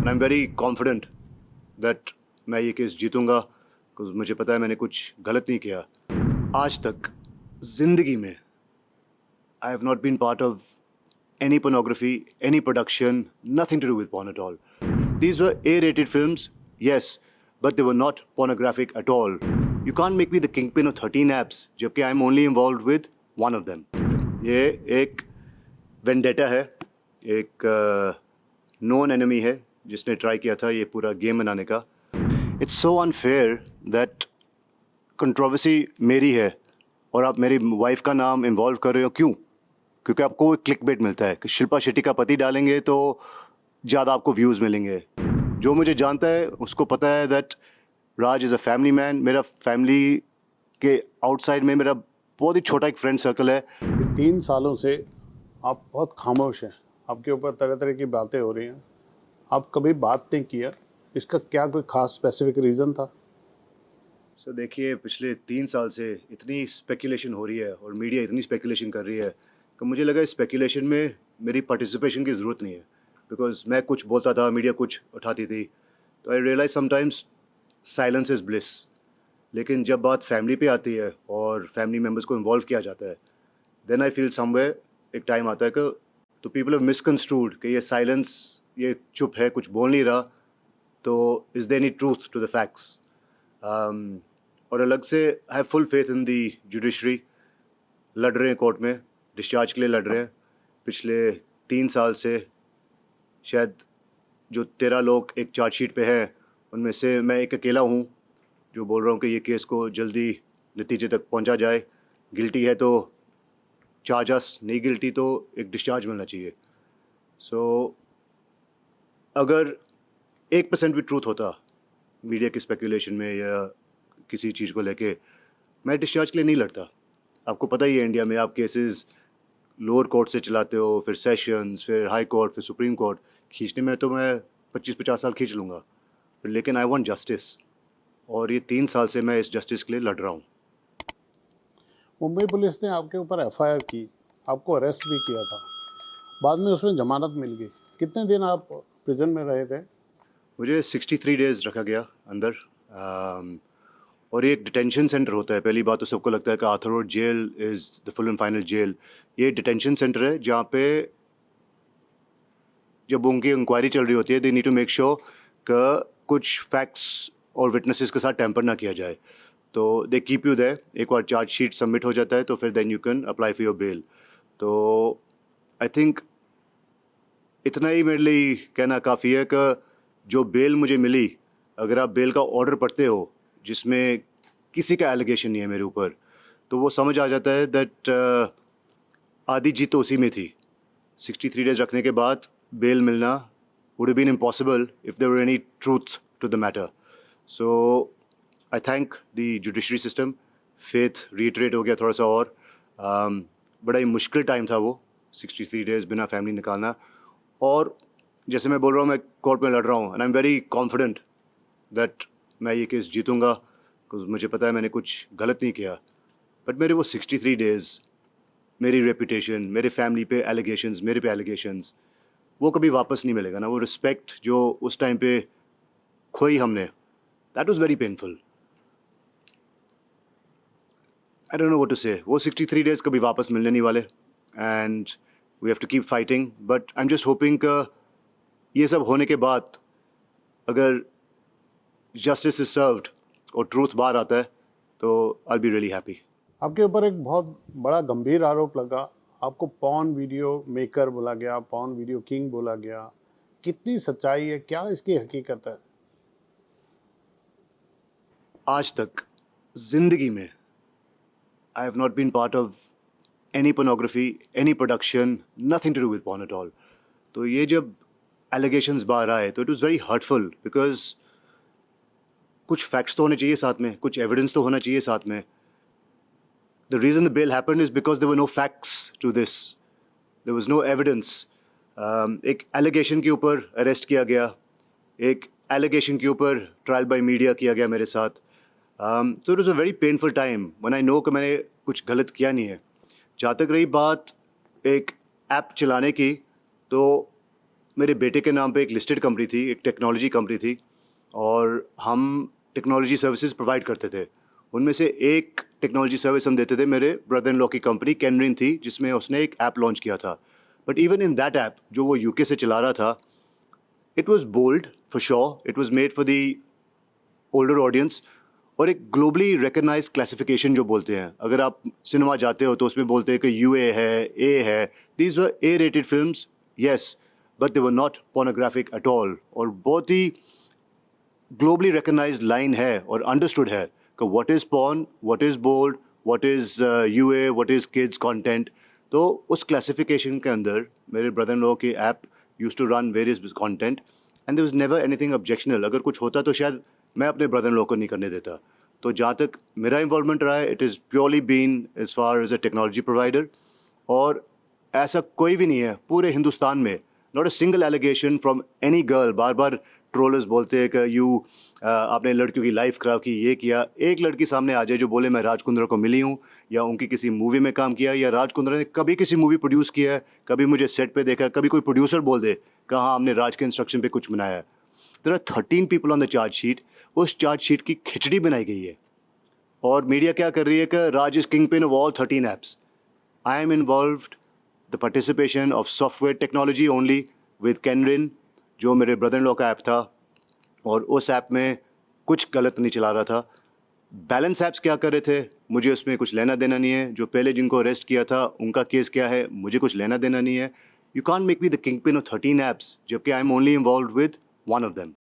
And I am very confident that मैं ये case जीतूंगा because मुझे पता है मैंने कुछ गलत नहीं किया आज तक ज़िंदगी में। I have not been part of any pornography, any production, nothing to do with porn at all. These were A-rated films, yes, but they were not pornographic at all. You can't make me the kingpin of 13 apps, जबकि I'm only involved with one of them. ये एक vendetta है, एक known enemy है जिसने try किया था ये पूरा game बनाने का. It's so unfair that controversy मेरी है और आप मेरी wife का नाम involve कर रहे हो. क्यों? क्योंकि आपको एक क्लिक बेट मिलता है कि शिल्पा शेट्टी का पति डालेंगे तो ज़्यादा आपको व्यूज़ मिलेंगे. जो मुझे जानता है उसको पता है that Raj is a family man. मेरा फैमिली के आउटसाइड में मेरा बहुत ही छोटा एक फ्रेंड सर्कल है. 3 सालों से आप बहुत खामोश हैं, आपके ऊपर तरह तरह की बातें हो रही हैं, आप कभी बात नहीं किया, इसका क्या कोई खास स्पेसिफिक रीज़न था? सर देखिए, पिछले 3 साल से इतनी स्पेकुलेशन हो रही है और मीडिया इतनी स्पेकुलेशन कर रही है कि मुझे लगा इस स्पेकुलेशन में मेरी पार्टिसिपेशन की ज़रूरत नहीं है. बिकॉज मैं कुछ बोलता था, मीडिया कुछ उठाती थी, तो I realise sometimes silence is bliss. लेकिन जब बात फैमिली पे आती है और फैमिली मेम्बर्स को इन्वॉल्व किया जाता है, देन आई फील समवेयर एक टाइम आता है कि तो पीपल हैव मिसकंस्ट्रूड कि ये साइलेंस, ये चुप है, कुछ बोल नहीं रहा, तो is there any truth to the facts. और अलग से I have full faith in the judiciary. लड़ रहे हैं कोर्ट में, डिस्चार्ज के लिए लड़ रहे हैं. पिछले 3 साल से शायद जो 13 लोग एक चार्जशीट पे हैं, उनमें से मैं एक अकेला हूँ जो बोल रहा हूँ कि ये केस को जल्दी नतीजे तक पहुँचा जाए. गिल्टी है तो चार्ज अस, नहीं गिल्टी तो एक डिस्चार्ज मिलना चाहिए. सो अगर 1% भी ट्रूथ होता मीडिया की स्पेकुलेशन में या किसी चीज़ को लेके, मैं डिस्चार्ज के लिए नहीं लड़ता. आपको पता ही है इंडिया में आप केसेस लोअर कोर्ट से चलाते हो, फिर सेशंस, फिर हाई कोर्ट, फिर सुप्रीम कोर्ट. खींचने में तो मैं 25-50 साल खींच लूँगा, लेकिन आई वांट जस्टिस. और ये 3 साल से मैं इस जस्टिस के लिए लड़ रहा हूँ. मुंबई पुलिस ने आपके ऊपर एफआईआर की, आपको अरेस्ट भी किया था, बाद में उसमें जमानत मिल गई. कितने दिन आप प्रिजन में रहे थे? मुझे 63 डेज़ रखा गया अंदर. और ये एक डिटेंशन सेंटर होता है. पहली बात तो सबको लगता है कि Arthur road jail is the full and final jail. ये डिटेंशन सेंटर है जहाँ पे जब उनकी इंक्वायरी चल रही होती है, they need to make sure कि कुछ फैक्ट्स और विटनेसेस के साथ टैम्पर ना किया जाए. तो दे कीप यू देयर. एक बार चार्जशीट सबमिट हो जाता है तो फिर then you can apply for your bail. तो आई थिंक इतना ही मेरे लिए कहना काफ़ी है कि जो बेल मुझे मिली, अगर आप बेल का ऑर्डर पढ़ते हो जिसमें किसी का एलिगेशन नहीं है मेरे ऊपर, तो वो समझ आ जाता है दैट आधी जीत तो उसी में थी. 63 डेज़ रखने के बाद बेल मिलना would have been impossible if there were any truth to the matter. So I thank the judiciary system. Faith reiterate हो गया थोड़ा सा और. बड़ा ही मुश्किल टाइम था वो 63 डेज़ बिना फैमिली निकालना. और जैसे मैं बोल रहा हूँ, मैं कोर्ट में लड़ रहा हूँ and I am very confident that मैं ये केस जीतूंगा बिकॉज मुझे पता है मैंने कुछ गलत नहीं किया. बट मेरे वो 63 डेज़, मेरी रेपुटेशन, मेरे फैमिली पे एलिगेशंस, मेरे पे एलिगेशंस, वो कभी वापस नहीं मिलेगा ना. वो रिस्पेक्ट जो उस टाइम पे खोई हमने, that was very painful. I don't know what to say. वो 63 डेज़ कभी वापस मिलने नहीं वाले and we have to keep fighting. But I am just hoping कि ये सब होने के बाद अगर जस्टिस इज सर्व्ड और ट्रूथ बाहर आता है तो आई बी रियली हैप्पी. आपके ऊपर एक बहुत बड़ा गंभीर आरोप लगा, आपको पॉर्न वीडियो मेकर बोला गया, पॉर्न वीडियो किंग बोला गया. कितनी सच्चाई है, क्या इसकी हकीकत है? आज तक ज़िंदगी में I have not been part of any pornography, any production, nothing to do with porn at all. तो ये जब एलिगेशंस बाहर आए तो it was very hurtful because कुछ फैक्ट्स तो होने चाहिए साथ में, कुछ एविडेंस तो होना चाहिए साथ में. The reason the bail happened is because there were no facts to this. There was no evidence. एक allegation के ऊपर arrest किया गया, एक allegation के ऊपर trial by media किया गया मेरे साथ. So it was a very painful time when I know कि मैंने कुछ गलत किया नहीं है. जहाँ तक रही बात एक ऐप चलाने की, तो मेरे बेटे के नाम पे एक लिस्टेड कंपनी थी, एक टेक्नोलॉजी कंपनी थी और हम टेक्नोलॉजी सर्विसेज प्रोवाइड करते थे। उनमें से एक टेक्नोलॉजी सर्विस हम देते थे, मेरे ब्रदर इन लॉ की कंपनी कैनरिन थी, जिसमें उसने एक ऐप लॉन्च किया था। But even in that app जो वो यूके से चला रहा था, it was bold for sure, it was made for the older audience और एक ग्लोबली रिकग्नाइज क्लासिफिकेशन जो बोलते हैं। अगर आप सिनेमा जाते हो तो उसमें बोलते हैं कि यूए है, ए है। These were A rated films, yes, but they were not pornographic at all. और बहुत ही ग्लोबली रिकग्नाइज्ड लाइन है और अंडरस्टूड है कि what is porn, what is bold, what is UA, what is kids content. तो उस क्लासिफिकेशन के अंदर मेरे ब्रदर इन लॉ की app used to run various content and there was never anything objectional. अगर कुछ होता तो शायद मैं अपने ब्रदर इन लॉ को नहीं करने देता। तो जहाँ तक मेरा इन्वॉल्वमेंट रहा है, it is purely been as far as a technology provider. और ऐसा कोई भी नहीं है पूरे हिंदुस्तान में, not a single allegation from any girl. बार बार ट्रोलर्स बोलते हैं कि आपने लड़कियों की लाइफ खराब की, ये किया। एक लड़की सामने आ जाए जो बोले मैं राज कुंद्रा को मिली हूँ या उनकी किसी मूवी में काम किया या राज कुंद्रा ने कभी किसी मूवी प्रोड्यूस किया है, कभी मुझे सेट पे देखा, कभी कोई प्रोड्यूसर बोल दे कि हाँ हमने राज के इंस्ट्रक्शन पे कुछ बनाया है। There are 13 people on the charge sheet. उस चार्ज शीट की खिचड़ी बनाई गई है और मीडिया क्या कर रही है कि Raj is kingpin of all 13 apps. I am involved the participation of software technology only with Kenrin, जो मेरे ब्रदर इन लॉ का ऐप था और उस ऐप में कुछ गलत नहीं चला रहा था। बैलेंस ऐप्स क्या कर रहे थे मुझे उसमें कुछ लेना देना नहीं है। जो पहले जिनको अरेस्ट किया था उनका केस क्या है मुझे कुछ लेना देना नहीं है। You can't make me the kingpin of 13 apps जबकि I am only involve with one of them.